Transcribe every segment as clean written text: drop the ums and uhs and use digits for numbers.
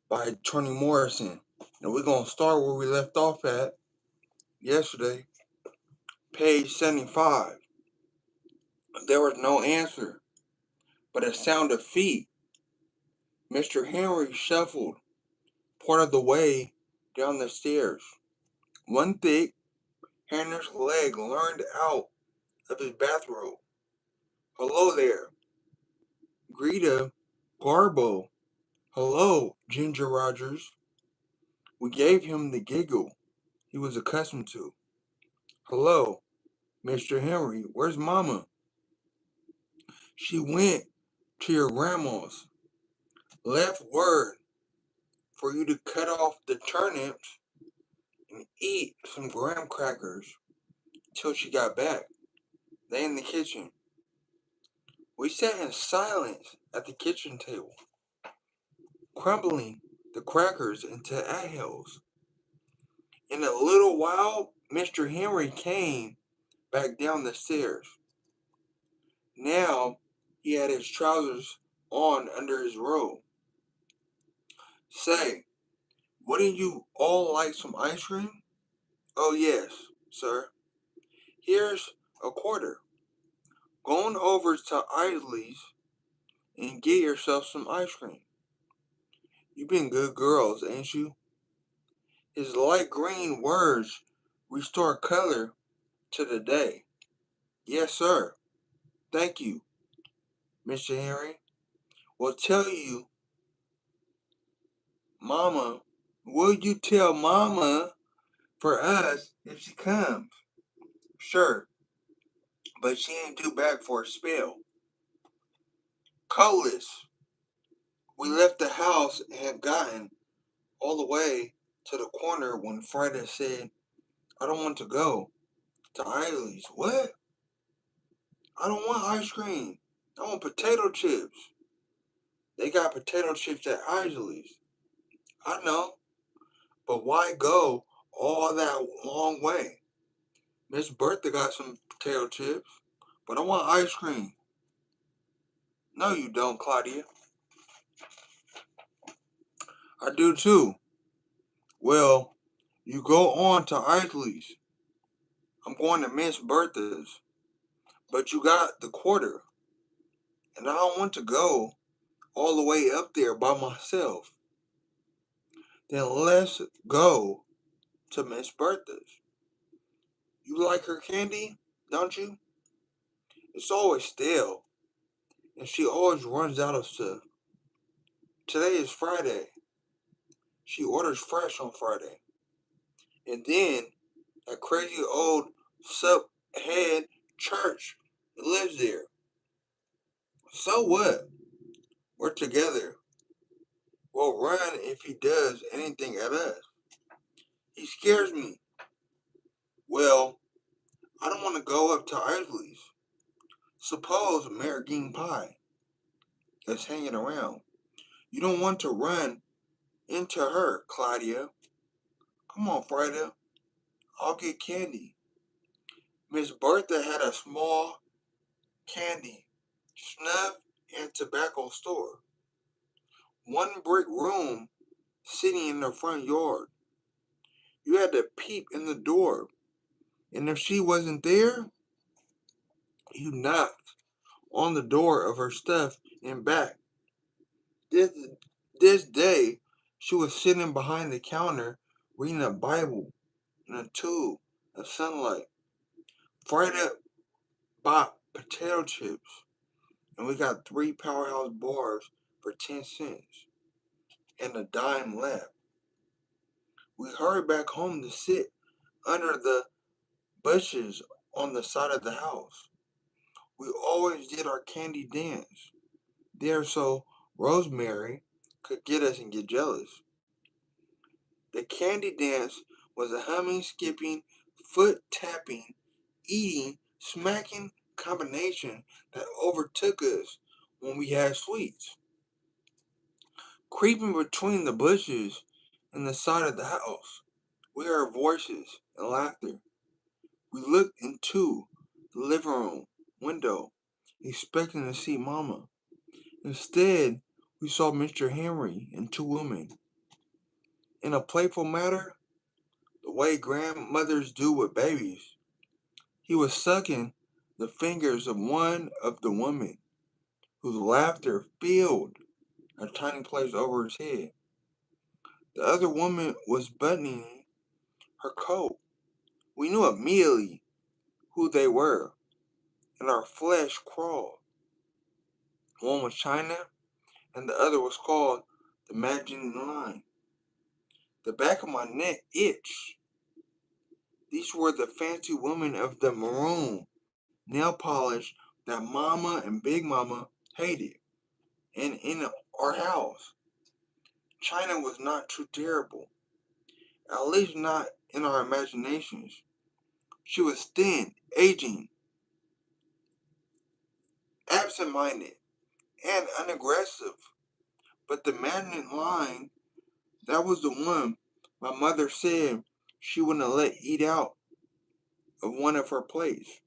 by Toni Morrison. And we're going to start where we left off at yesterday, page 75. There was no answer, but a sound of feet. Mr. Henry shuffled part of the way down the stairs. One thick, hairless leg leaned out of his bathrobe. Hello there, Greta Garbo. Hello, Ginger Rogers. We gave him the giggle he was accustomed to. Hello, Mr. Henry. Where's Mama? She went to your grandma's. Left word for you to cut off the turnips and eat some graham crackers till she got back. They in the kitchen. We sat in silence at the kitchen table, crumbling the crackers into eggshells. In a little while, Mr. Henry came back down the stairs. Now he had his trousers on under his robe. Say, wouldn't you all like some ice cream? Oh, yes, sir. Here's a quarter. Go on over to Isley's and get yourself some ice cream. You've been good girls, ain't you? His light green words restored color to the day. Yes, sir. Thank you, Mr. Henry. Will tell you, Mama. Will you tell Mama for us if she comes? Sure, but she ain't due back for a spell. Colas, we left the house and had gotten all the way to the corner when Friday said, I don't want to go to Isley's. What? I don't want ice cream. I want potato chips. They got potato chips at Isley's. I know, but why go all that long way? Miss Bertha got some potato chips, but I want ice cream. No, you don't, Claudia. I do too. Well, you go on to Isley's. I'm going to Miss Bertha's, but you got the quarter, and I don't want to go all the way up there by myself. Then let's go to Miss Bertha's. You like her candy, don't you? It's always stale, and she always runs out of stuff. Today is Friday. She orders fresh on Friday. And then that crazy old subhead church lives there. So what? We're together. We'll run if he does anything at us. He scares me. Well, I don't want to go up to Isley's. Suppose Marigine Pie is hanging around. You don't want to run into her, Claudia. Come on, Frida. I'll get candy. Miss Bertha had a small candy, snuff, and tobacco store. One brick room sitting in the front yard. You had to peep in the door, and if she wasn't there, you knocked on the door of her stuff and back. This, this day, she was sitting behind the counter reading a Bible in a tube of sunlight. Friday bought potato chips, and we got three powerhouse bars for 10 cents and a dime left. We hurried back home to sit under the bushes on the side of the house. We always did our candy dance there so Rosemary could get us and get jealous. The candy dance was a humming, skipping, foot tapping, eating, smacking combination that overtook us when we had sweets. Creeping between the bushes and the side of the house, we heard voices and laughter. We looked into the living room window, expecting to see Mama. Instead, we saw Mr. Henry and two women. In a playful manner, the way grandmothers do with babies, he was sucking the fingers of one of the women whose laughter filled a tiny place over his head. The other woman was buttoning her coat. We knew immediately who they were, and our flesh crawled. One was China, and the other was called the Magic Line. The back of my neck itched. These were the fancy women of the maroon nail polish that Mama and Big Mama hated. And in our house, China was not too terrible, at least not in our imaginations. She was thin, aging, absent minded, and unaggressive. But the magnet line, that was the one my mother said she wouldn't let eat out of one of her plates.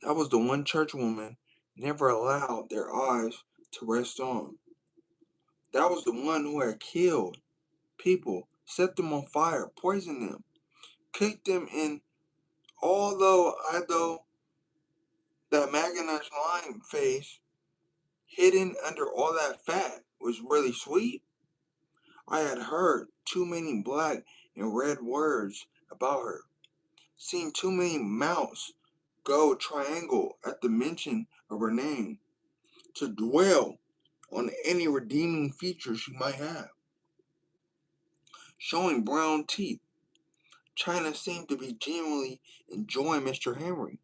That was the one churchwoman never allowed their eyes to rest on. That was the one who had killed people, set them on fire, poisoned them, cooked them in. Although that Magnus lime face, hidden under all that fat, was really sweet, I had heard too many black and red words about her, seen too many mouths go triangle at the mention of her name, to dwell on any redeeming features she might have. Showing brown teeth, China seemed to be genuinely enjoying Mr. Henry.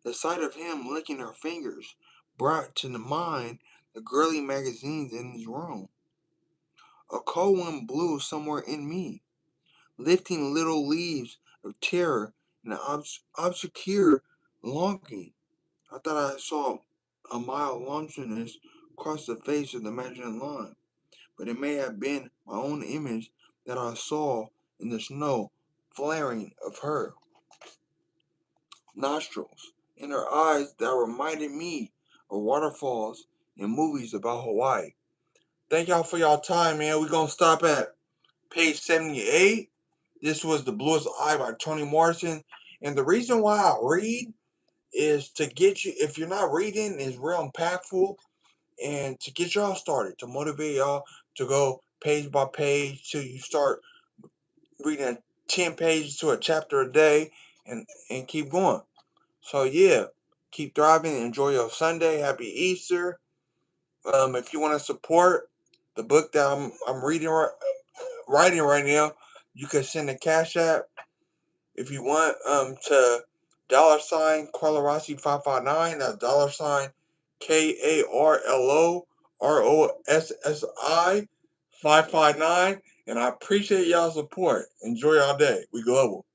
The sight of him licking her fingers brought to mind the girly magazines in his room. A cold wind blew somewhere in me, lifting little leaves of terror and obscure longing. I thought I saw a mild lumpiness cross the face of the imagined line, but it may have been my own image that I saw in the snow flaring of her nostrils, in her eyes that reminded me of waterfalls in movies about Hawaii. Thank y'all for y'all time, man. We're gonna stop at page 78. This was The Bluest Eye by Toni Morrison. And the reason why I read is to get you, if you're not reading, is real impactful and to get y'all started, to motivate y'all to go page by page till you start reading 10 pages to a chapter a day and keep going. So yeah, keep thriving. Enjoy your Sunday. Happy Easter. If you want to support the book that I'm writing right now, you can send a cash app if you want to $sign Karlo Rossi 559. That's $sign KarloRossi 559. And I appreciate y'all support. Enjoy y'all day. We global.